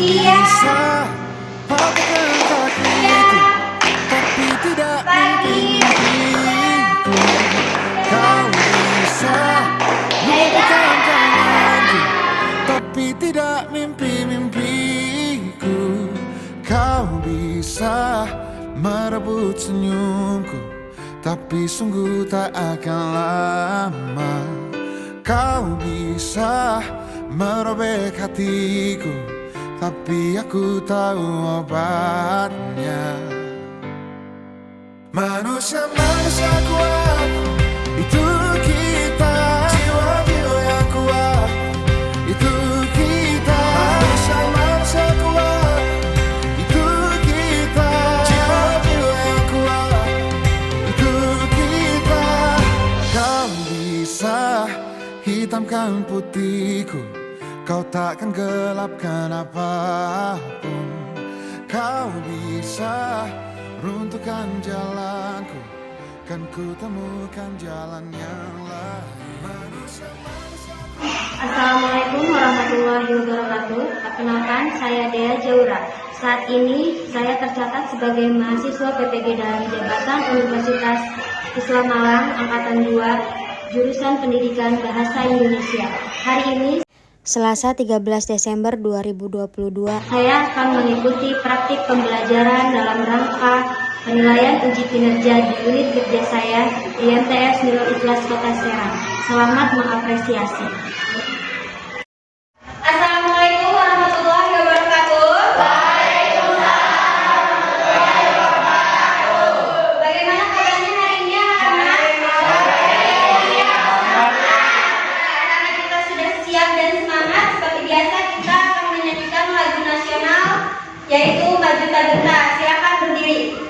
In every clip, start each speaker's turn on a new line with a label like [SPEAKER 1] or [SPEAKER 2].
[SPEAKER 1] bisa patahkan kakiku, tapi tidak mimpiku. Kau bisa luputkan tanganku, tapi tidak mimpi-mimpiku. Kau bisa merebut senyumku, tapi sungguh tak akan lama. Kau bisa merobek hatiku, tapi aku tahu obatnya. Manusia-manusia kuat, itu kita. Jiwa-jiwa yang kuat, itu kita. Manusia-manusia kuat, itu kita. Jiwa-jiwa yang kuat, itu kita. Kau bisa hitamkan putihku, kau takkan gelapkan apapun. Kau bisa runtuhkan jalanku, kan ku temukan jalan yang lain.
[SPEAKER 2] Assalamualaikum warahmatullahi wabarakatuh. Perkenalkan, saya Dea Jaura. Saat ini saya tercatat sebagai mahasiswa PPG dalam jabatan Universitas Islam Malang Angkatan 2, jurusan Pendidikan Bahasa Indonesia. Hari ini Selasa 13 Desember 2022, saya akan mengikuti praktik pembelajaran dalam rangka penilaian uji kinerja di unit kerja saya di MTS Nurul Ikhlas Kota Serang. Selamat mengapresiasi.
[SPEAKER 3] Assalamualaikum warahmatullahi wabarakatuh. Waalaikumsalam warahmatullahi wabarakatuh. Bagaimana kabarnya hari ini, anak-anak? Karena kita sudah siap dan semangat, seperti biasa kita akan menyanyikan lagu nasional, yaitu Maju Tak Genta. Silakan berdiri.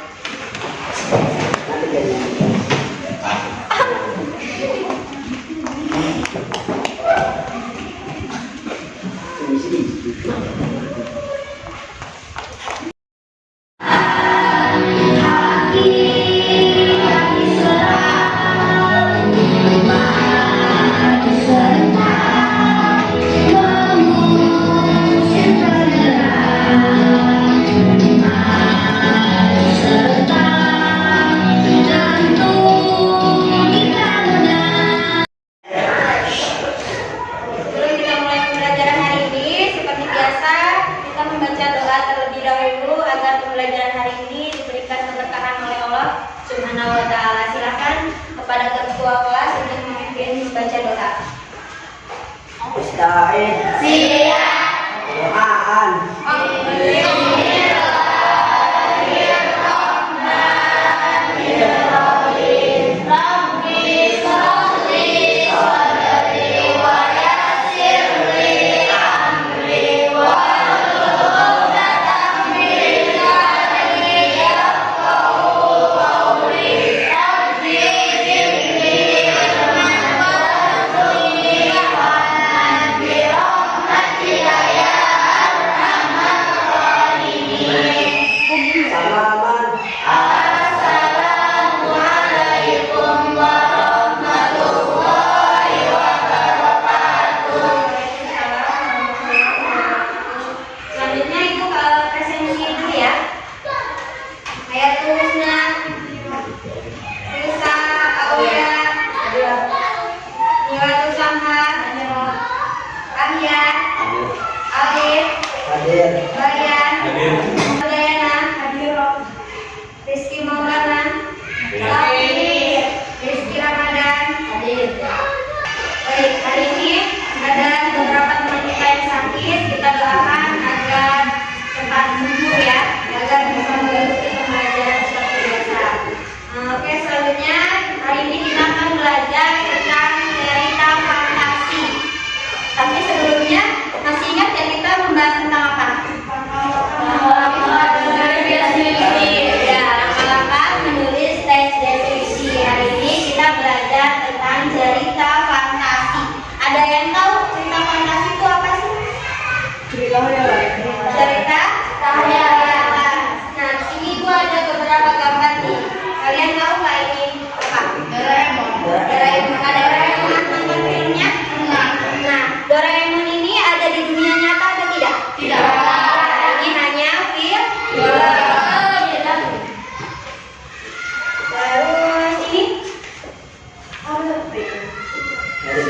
[SPEAKER 3] Silakan kepada ketua kelas untuk memimpin membaca doa. Siap. Doaan.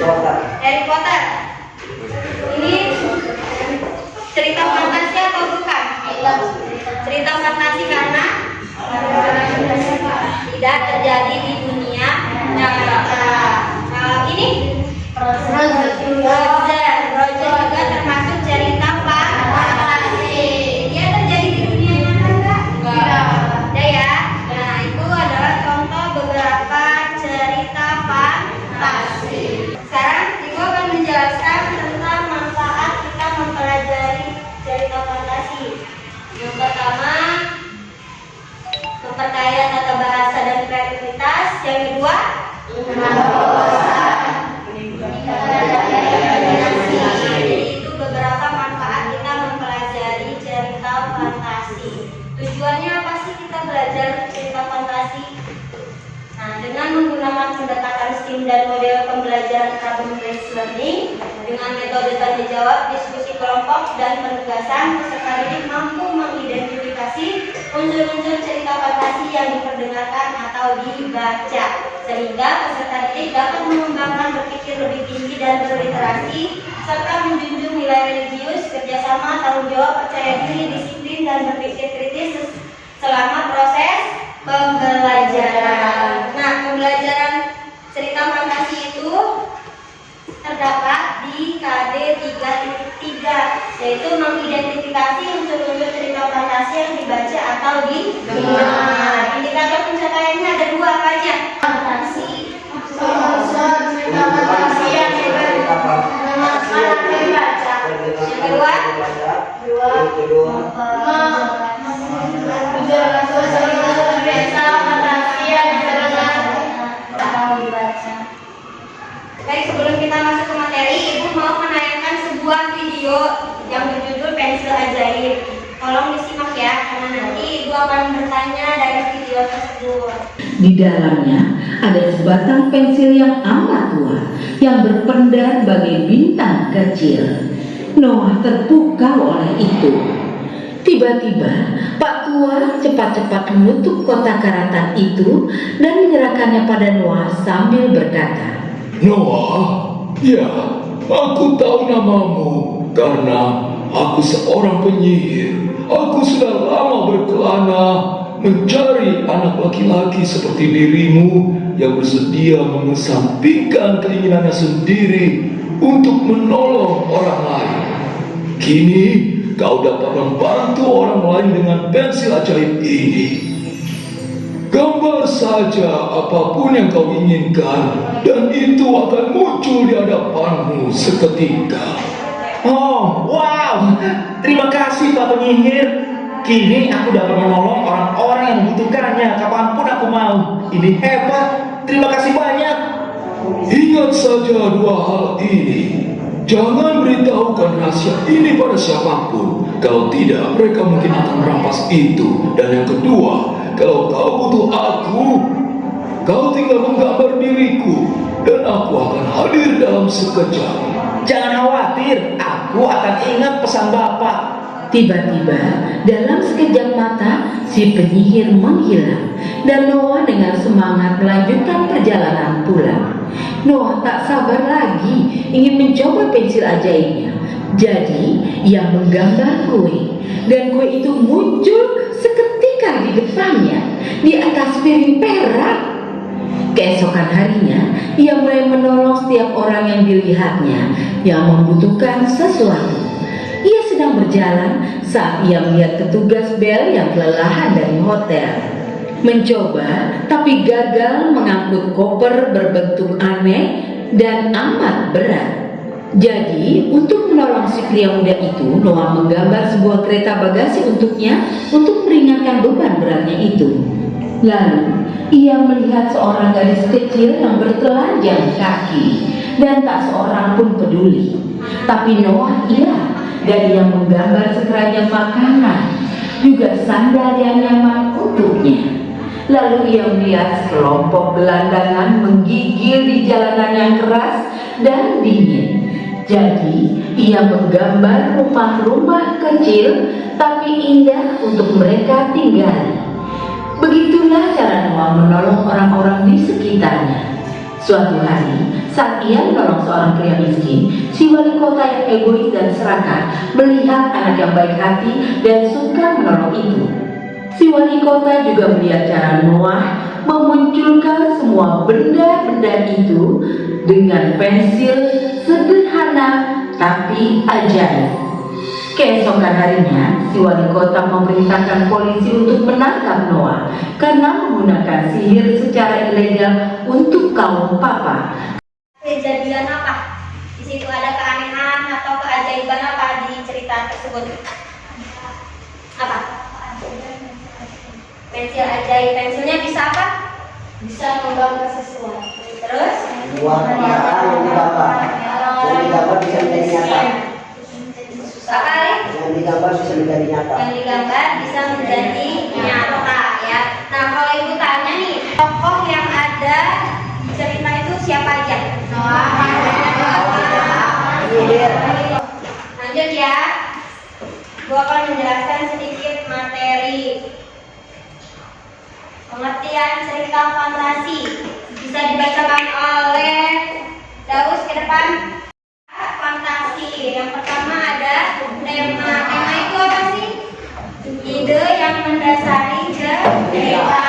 [SPEAKER 3] Harry Potter. Ini cerita fantasi atau bukan? Cerita fantasi karena tidak terjadi di dunia nyata. Kalau ini Roger juga termasuk cerita fantasi. Dia terjadi di dunia nyata enggak? Ada ya. Nah, itu adalah contoh beberapa cerita fantasi. Sekarang Ibu akan menjelaskan tentang manfaat kita mempelajari cerita fantasi. Yang pertama, memperkaya tata bahasa dan kreativitas. Yang kedua, jadi itu beberapa manfaat kita mempelajari cerita fantasi. Tujuannya apa sih kita belajar cerita fantasi? Nah, dengan menggunakan pendekatan STEAM dan model pembelajaran problem based learning dengan metode tanya jawab, diskusi kelompok, dan penugasan, peserta didik mampu mengidentifikasi unsur-unsur cerita fantasi yang diperdengarkan atau dibaca, sehingga peserta didik dapat mengembangkan berpikir lebih tinggi dan berliterasi, serta menjunjung nilai religius, kerjasama, tanggung jawab, percaya diri, disiplin, dan berpikir kritis selama proses pembelajaran. Nah, pembelajaran cerita fantasi itu terdapat di KD 3.3, yaitu mengidentifikasi unsur-unsur cerita fantasi yang dibaca atau didengar. Indikator pencapaiannya ada dua, apa aja? Fantasi, unsur cerita fantasi yang didengar atau dibaca. Yang kedua, Baik, sebelum kita masuk ke materi, Ibu mau menayangkan sebuah video yang berjudul Pensil Ajaib. Tolong disimak ya, karena nanti Ibu akan bertanya dari video tersebut.
[SPEAKER 4] Di dalamnya ada sebatang pensil yang amat tua yang berpendar bagai bintang kecil. Noah terpukau oleh itu. Tiba-tiba Pak Tua cepat-cepat menutup kotak karatan itu dan menyerahkannya pada Noah sambil berkata,
[SPEAKER 5] Noah, ya, aku tahu namamu karena aku seorang penyihir. Aku sudah lama berkelana mencari anak laki-laki seperti dirimu yang bersedia mengesampingkan keinginannya sendiri untuk menolong orang lain. Kini kau dapat membantu orang lain dengan pensil ajaib ini. Gambar saja apapun yang kau inginkan dan itu akan muncul di hadapanmu seketika.
[SPEAKER 6] Oh, wow! Terima kasih Pak Penyihir. Kini aku dapat menolong orang-orang yang membutuhkannya kapanpun aku mau. Ini hebat. Terima kasih banyak.
[SPEAKER 5] Ingat saja dua hal ini. Jangan beritahukan rahasia ini pada siapapun. Kalau tidak, mereka mungkin akan merampas itu. Dan yang kedua, kalau kau butuh aku, kau tinggal menggambar diriku dan aku akan hadir dalam sekejap.
[SPEAKER 6] Jangan khawatir, aku akan ingat pesan Bapak.
[SPEAKER 4] Tiba-tiba dalam sekejap mata si penyihir menghilang dan Noah dengan semangat melanjutkan perjalanan pulang. Noah tak sabar lagi ingin mencoba pensil ajaibnya. Jadi ia menggambar kue dan kue itu muncul seketika di depannya di atas piring perak. Keesokan harinya ia mulai menolong setiap orang yang dilihatnya yang membutuhkan sesuatu. Ia sedang berjalan saat ia melihat petugas bel yang kelelahan dari hotel. Mencoba tapi gagal mengangkut koper berbentuk aneh dan amat berat. Jadi untuk menolong si pria muda itu, Noah menggambar sebuah kereta bagasi untuknya untuk meringankan beban beratnya itu. Lalu ia melihat seorang gadis kecil yang bertelanjang kaki dan tak seorang pun peduli. Tapi Noah dan ia menggambar sekeranjang makanan, juga sandal yang nyaman untuknya. Lalu ia melihat sekelompok gelandangan menggigil di jalanan yang keras dan dingin. Jadi ia menggambar rumah-rumah kecil tapi indah untuk mereka tinggali. Begitulah cara Noah menolong orang-orang di sekitarnya. Suatu hari Saat ia menolong seorang pria miskin, si wali kota yang egois dan serakah melihat anak yang baik hati dan suka menolong itu. Si wali kota juga melihat cara Noah memunculkan semua benda-benda itu dengan pensil sederhana tapi ajaib. Keesokan harinya, si wali kota memerintahkan polisi untuk menangkap Noah karena menggunakan sihir secara ilegal untuk kaum papa.
[SPEAKER 3] Kejadian apa? Di situ ada keanehan atau keajaiban apa di cerita tersebut? Apa? Pensil ajaib. Pensilnya bisa apa? Bisa menggambar sesuatu. Terus?
[SPEAKER 7] Buah kenyataan yang digambar. Yang digambar bisa menjadi nyata.
[SPEAKER 3] Apa kali?
[SPEAKER 7] Yang digambar bisa menjadi nyata.
[SPEAKER 3] Yang digambar bisa menjadi nyata ya. Nah kalau ibu tanya nih, tokoh yang ada di cerita itu siapa aja? Noah. Lanjut ya. Gua akan menjelaskan sedikit materi pengertian cerita fantasi. Bisa dibacakan oleh Daus ke depan. Fantasi. Yang pertama ada tema. Tema itu apa sih? Ide yang mendasari cerita.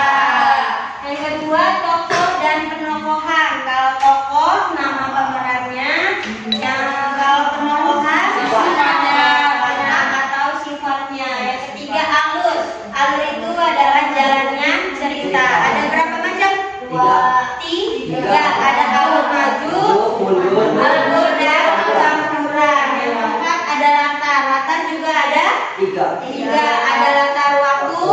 [SPEAKER 3] Yang kedua tokoh dan penokohan. Kalau tokoh nama pemerannya. Yang kalau penokohan ada atau sifatnya. Yang ketiga alur. Alur itu adalah jalannya cerita. Ada berapa macam? Tiga. Ada alur maju, alur dan campuran. Yang keempat ada latar. Latar juga ada tiga. Ada latar waktu,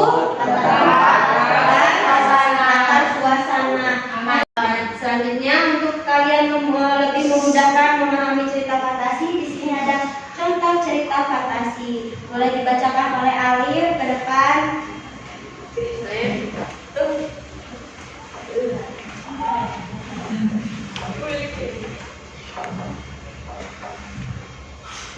[SPEAKER 3] latar suasana. Selanjutnya untuk kalian lebih memudahkan memahami cerita fantasi, di sini ada contoh cerita fantasi. Boleh dibacakan oleh Alif ke depan.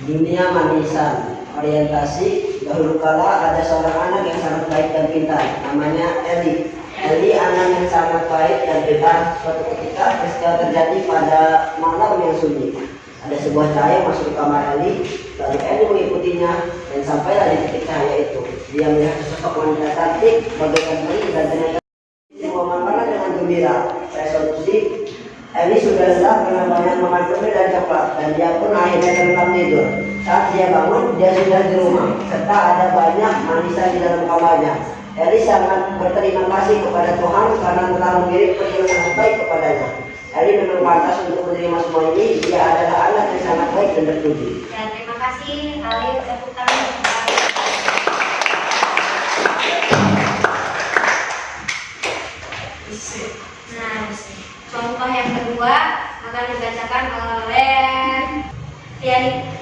[SPEAKER 7] Dunia manisan. Orientasi. Dahulu kala ada seorang anak yang sangat baik dan pintar. Namanya Eli. Eli anak yang sangat baik dan pintar. Suatu ketika peristiwa terjadi pada malam yang sunyi. Ada sebuah cahaya masuk ke kamar Eli. Lalu Eli mengikutinya dan sampailah di titik cahaya itu. Dia melihat sosok wanita cantik bagaikan peri dan tenaga. Semua makanan dengan gembira. Resolusi Eli sudah lelah karena banyak makan permen dan coklat dan dia pun akhirnya terlelap tidur. Saat dia bangun, dia sudah di rumah serta ada banyak manisan di dalam kamarnya. Eli sangat berterima kasih kepada Tuhan karena telah mengirim peri yang sangat baik kepadanya. Eli memang pantas untuk menerima semua ini. Dia adalah anak yang sangat baik dan terpuji.
[SPEAKER 3] Ya, terima kasih Alif. Tepuk tangan. Nah, contoh yang kedua akan dibacakan oleh Tiani.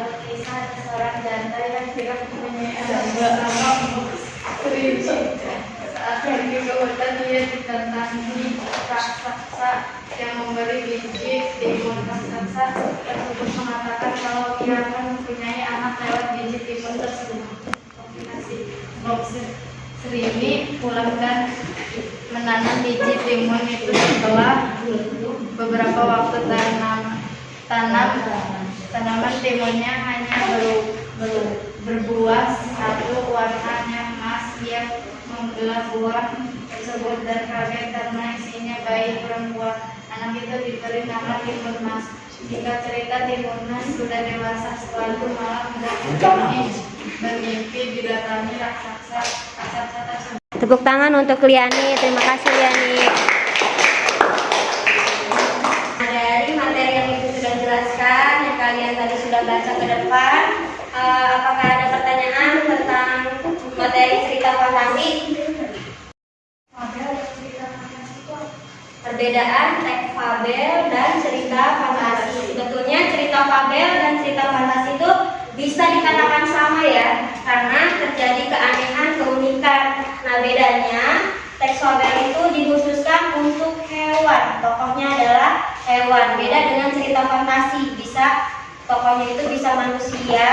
[SPEAKER 3] Kisah seorang janda yang tidak mempunyai anak saat pergi ke hutan dia didatangi raksasa yang memberi biji timun. Raksasa tersebut mengatakan kalau ia akan mempunyai anak lewat biji timun tersebut. Bob Srini pulang dan menanam biji timun itu. Setelah beberapa waktu tanaman timunnya hanya berbuah satu warnanya emas. Dia membelah buah tersebut dan kaget karena isinya bayi perempuan. Anak itu diberi nama timun mas. Jika cerita timun mas sudah dewasa, suatu malam bermimpi didatangi raksasa tersebut. Tepuk tangan untuk Liani. Terima kasih Liani. Dari materi yang Ibu sudah jelaskan, yang kalian tadi sudah baca ke depan, apakah ada pertanyaan tentang materi cerita fantasi? Perbedaan teks fabel dan cerita fantasi. Sebetulnya cerita fabel dan cerita fantasi itu bisa dikatakan sama ya, karena terjadi keanehan, keunikan. Nah bedanya, teks fabel itu dikhususkan untuk hewan, tokohnya adalah hewan. Beda dengan cerita fantasi, tokohnya itu bisa manusia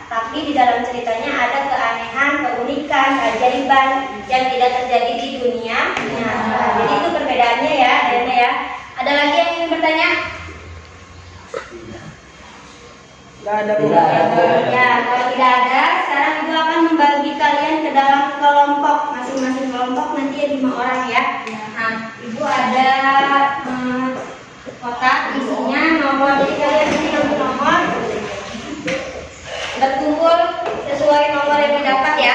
[SPEAKER 3] tapi di dalam ceritanya ada keanehan, keunikan, keajaiban yang tidak terjadi di dunia nyata. Jadi itu perbedaannya ya, Dena ya. Ada lagi yang ingin bertanya? Ya, kalau tidak ada, sekarang Ibu akan membagi kalian ke dalam kelompok. Masing-masing kelompok nanti ya 5 orang ya. Nah, Ibu ada kotak isinya nomor. Jadi kalian ini ambil nomor, berkumpul sesuai nomor yang didapat ya.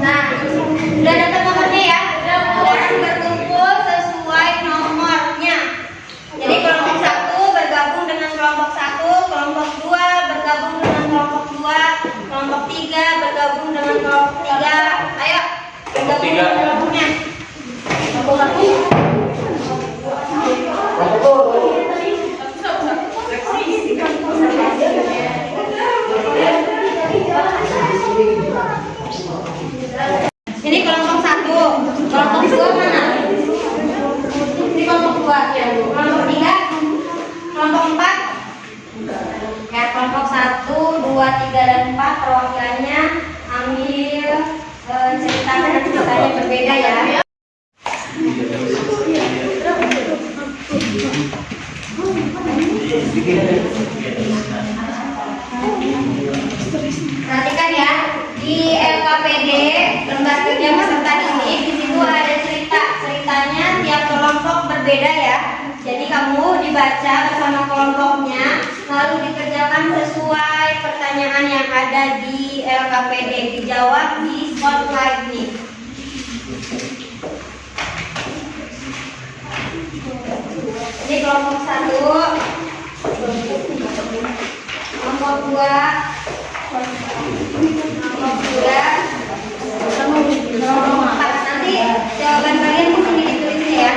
[SPEAKER 3] Nah, sudah dapat nomornya ya. Sekarang berkumpul sesuai nomornya. Jadi kelompok 1 bergabung dengan kelompok 1, kelompok 2 bergabung dengan kelompok 2, kelompok 3 bergabung dengan kelompok 3. Ayo, bergabung dengan kelompoknya. Ini kelompok 1, kelompok 2 mana? Ini kelompok 2, kelompok 3, kelompok 4. Ya, kelompok 1, 2, 3, dan 4 perwakilannya ambil cerita dan ceritanya berbeda ya. Perhatikan ya, di LKPD lembar kerja peserta didik di situ ada ceritanya tiap kelompok berbeda ya. Jadi kamu dibaca bersama kelompoknya, lalu dikerjakan sesuai pertanyaan yang ada di LKPD, dijawab di spotlight nih. Ini kelompok 1, kelompok 2, kelompok 3, kelompok 4. Nanti jawaban kalian di sini ditulisnya ya.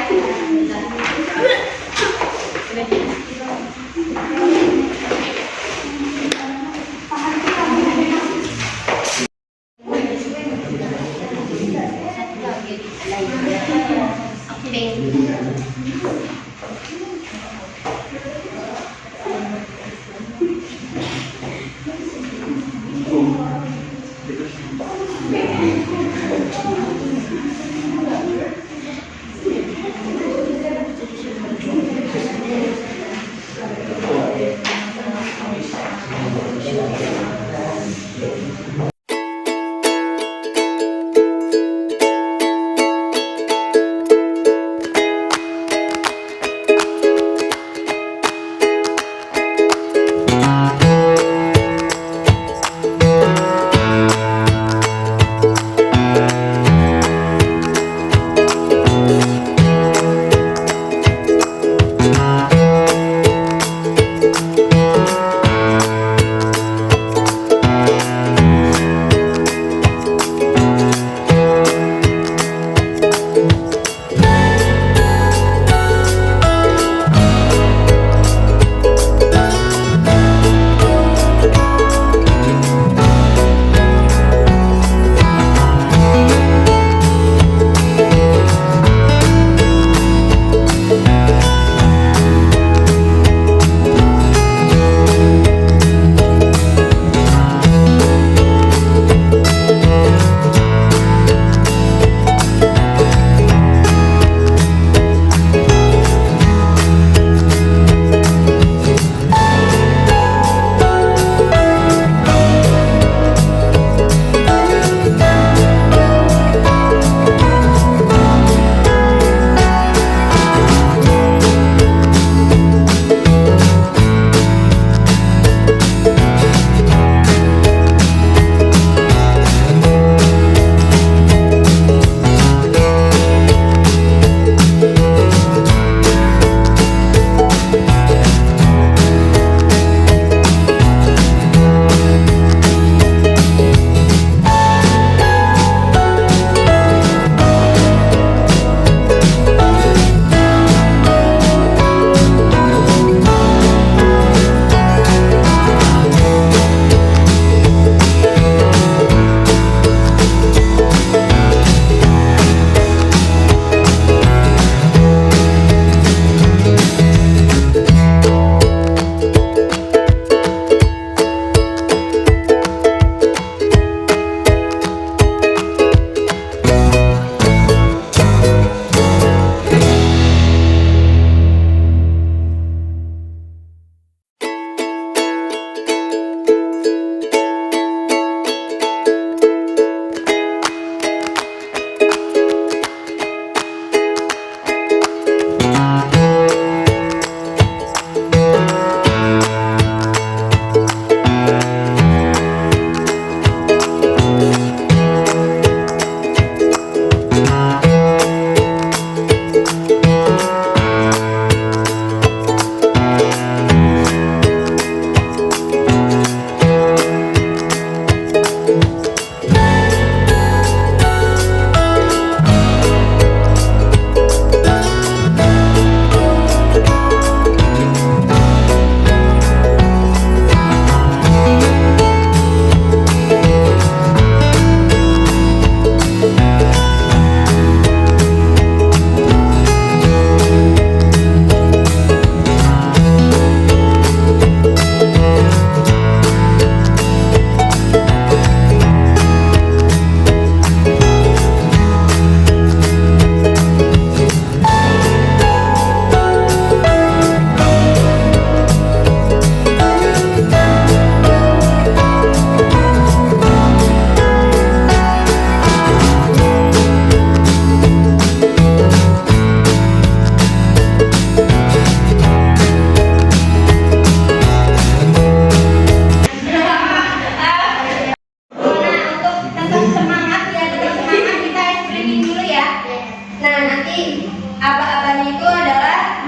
[SPEAKER 3] Jadi aba-abanya itu adalah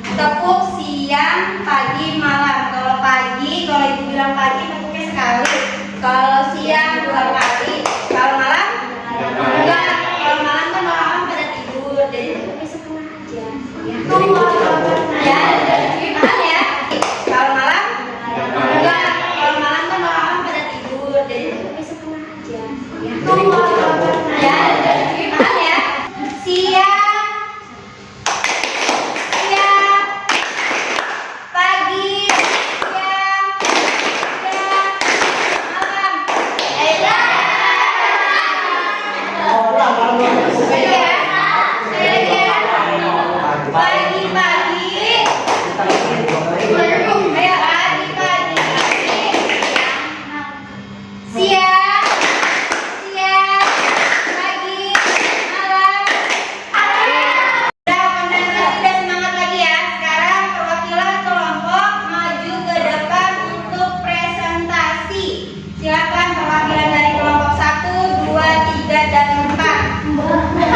[SPEAKER 3] tepuk siang, pagi, malam. Kalau pagi, kalau ibu bilang pagi tepuknya sekali. Kalau siang 2 kali. Kalau malam enggak. Kalau malam kan orang-orang pada tidur, jadi tepuknya setengah aja. Ya, paham ya? Kalau malam enggak. Kalau malam kan orang-orang pada tidur, jadi tepuknya setengah aja. Ya, paham ya? Siang, pagi, siang, malam. Silakan perwakilan dari kelompok 1, 2, 3, dan 4. Mulai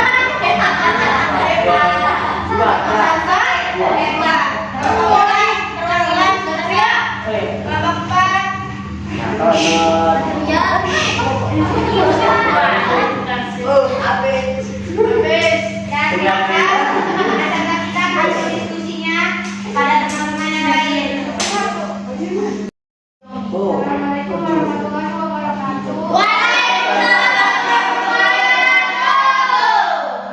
[SPEAKER 3] perwakilan dari kelompok 4. Ya, silakan presentasikan hasil diskusinya pada teman-teman yang lain. Assalamualaikum warahmatullahi wabarakatuh.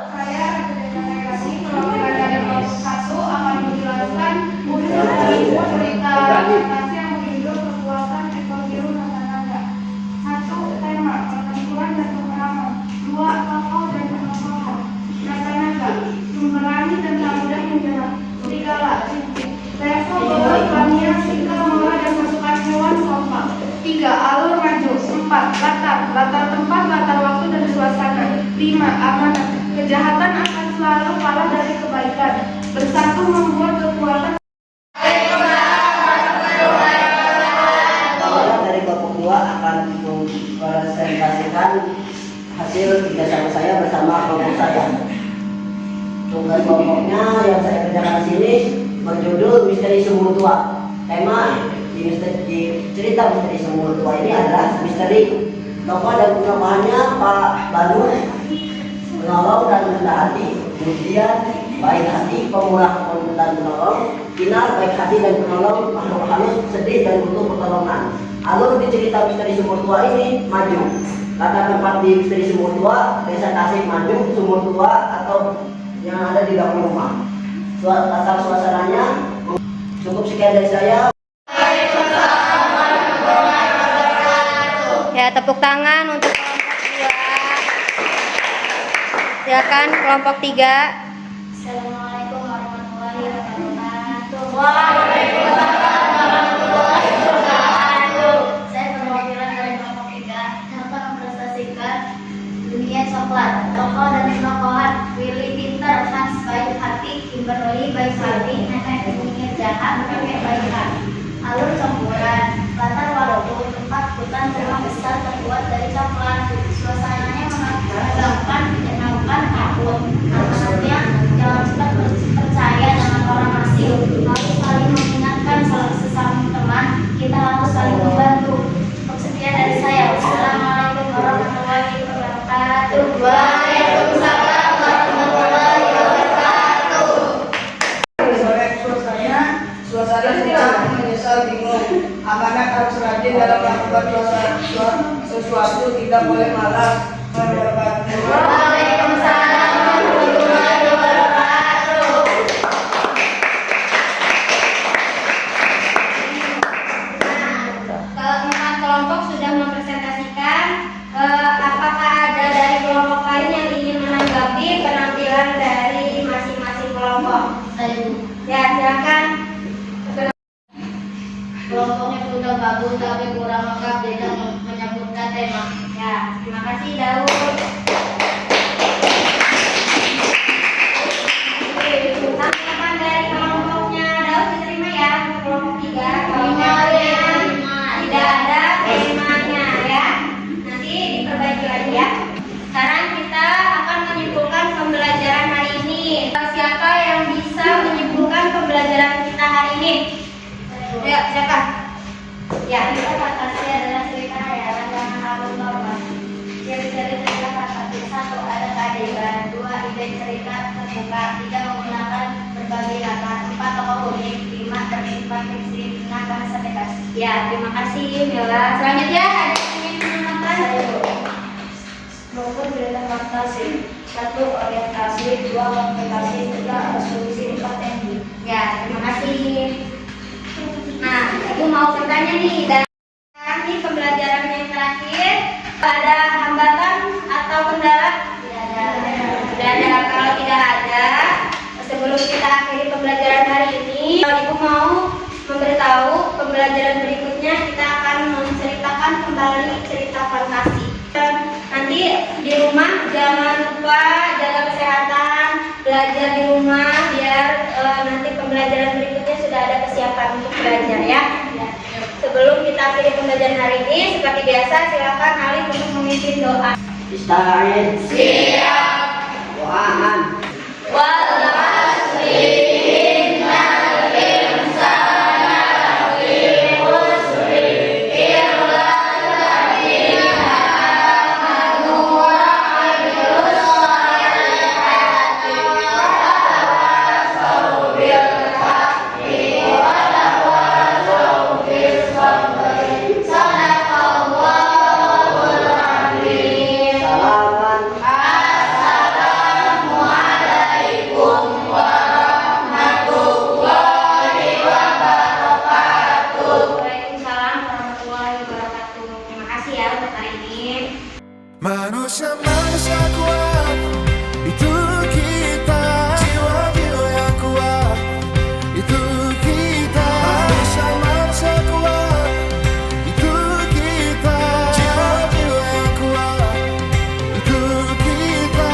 [SPEAKER 3] Saya representasi perwakilan dari kelompok 1 akan menjelaskan cerita presentasi yang menunjuk kekuatan ekor biru naga. 1. Tema pertempuran dan peperangan. 2. Tokoh dan tokoh naga. Pemberani dan tak mudah menyerah. Serigala. Level bobot Lamia, Singa, Mora, dan pasukan hewan kompak. 3. Alur maju. 4. Latar tempat, latar waktu, dan suasana. 5. Amanah. Kejahatan akan selalu kalah dari kebaikan. Bersatu membuat kekuatan.
[SPEAKER 7] Dari kelompok 2 akan mempresentasikan hasil kerjasama saya bersama kelompok saya. Tugas kelompoknya yang saya kerjakan di sini berjudul Misteri Sumur Tua. Tema di cerita Misteri Sumur Tua ini adalah misteri. Tokoh dan perumpamannya Pak Banu, penolong dan rendah hati. Kemudian baik hati, pemurah dan penolong. Kinar, baik hati dan penolong. Makhluk halus, sedih dan butuh pertolongan. Alur di cerita Misteri Sumur Tua ini maju. Latar tempat di Misteri Sumur Tua, Desa Tasik Maju, Sumur Tua atau yang ada di dalam rumah. Asal suasananya cukup sekian dari saya.
[SPEAKER 3] Ya, tepuk tangan untuk kelompok 2. Silakan kelompok 3. Assalamualaikum warahmatullahi wabarakatuh. Waalaikumsalam warahmatullahi wabarakatuh. Saya perwakilan dari kelompok 3 yang akan mempresentasikan dunia coklat. Tokoh dan tokohan: Willy pintar, Hans baik hati, Kimberly baik hati, Nenek penyihir jahat, Kakek baik hati. Alur campuran, latar waktu, tempat hutan rumah besar terbuat dari coklat. Suasananya menegangkan, menyenangkan, takut. Maksudnya jangan cepat percaya dengan orang asing. Harus saling mengingatkan sesama teman. Kita harus saling membantu. Cukup sekian dari saya. Wassalamualaikum warahmatullahi wabarakatuh. Waalaikumsalam warahmatullahi wabarakatuh.
[SPEAKER 8] Suasana kita menyesal bingung. Amanat harus rajin dalam melakukan sesuatu, tidak boleh malas.
[SPEAKER 3] Waalaikumsalam warahmatullahi wabarakatuh. Keempat kelompok sudah mempresentasikan. Apakah ada dari kelompok lain yang ingin menanggapi penampilan dari masing-masing kelompok? Ya, silakan. Kelompoknya sudah bagus tapi kurang lengkap tidak menyebutkan tema. Ya, terima kasih Daud. Tanggapan dari kelompoknya Daud diterima ya, kelompok 3. Kelompoknya tidak ada temanya ya. Nanti diperbaiki lagi ya. Sekarang kita akan menyimpulkan pembelajaran hari ini. pembelajaran kita hari ini? Ayo, siapa? Ya, fantasi adalah cerita hayalan yang harus normal. Ciri-ciri cerita fantasi: 1. Ada keajaiban. 2. Ide cerita terbuka. 3. Menggunakan berbagai latar. 4. Tokoh unik. 5. Bersifat fiksi dengan bahasa bebas. Ya, terima kasih Mila. Selanjutnya ada yang ingin menambahkan?
[SPEAKER 8] Maupun cerita fantasi. 1. Orientasi. 2. Komputasi. 3. Resolusi. 4. ending.
[SPEAKER 3] Ya, terima kasih. Nah, Ibu mau bertanya nih, dan ini pembelajaran yang terakhir, ada hambatan atau kendala? Tidak ada. Kalau tidak ada, sebelum kita akhiri pembelajaran hari ini, kalau Ibu mau memberitahu pembelajaran berikutnya, kita akan menceritakan kembali cerita fantasi. Dan nanti di rumah jangan lupa jaga kesehatan, belajar di rumah biar nanti pembelajaran berikutnya sudah ada kesiapan untuk belajar ya. Sebelum kita akhiri pembelajaran hari ini, seperti biasa silakan Alif untuk memimpin doa.
[SPEAKER 7] Istirahat.
[SPEAKER 3] Siap.
[SPEAKER 7] Doaan.
[SPEAKER 3] Wal asri innal insana lafi khusri illa alladziina aamanu wa 'amilus shalihati wa tawassaw bil haqqi wa tawassaw bis sabri. Sadaqallahul azim.
[SPEAKER 7] Salaman.
[SPEAKER 3] Assalamualaikum warahmatullahi wabarakatuh. Waalaikumsalam warahmatullahi wabarakatuh. Terima kasih ya untuk hari ini.
[SPEAKER 1] Manusia-manusia kuat, itu kita. Jiwa-jiwa yang kuat, itu kita. Manusia-manusia kuat, itu kita. Jiwa-jiwa yang kuat, itu kita.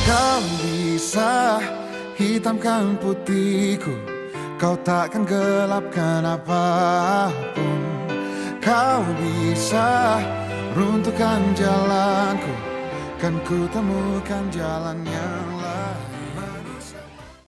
[SPEAKER 1] Kau bisa hitamkan putihku, kau takkan gelapkan apapun. Kau bisa runtuhkan jalanku, kan ku temukan jalan yang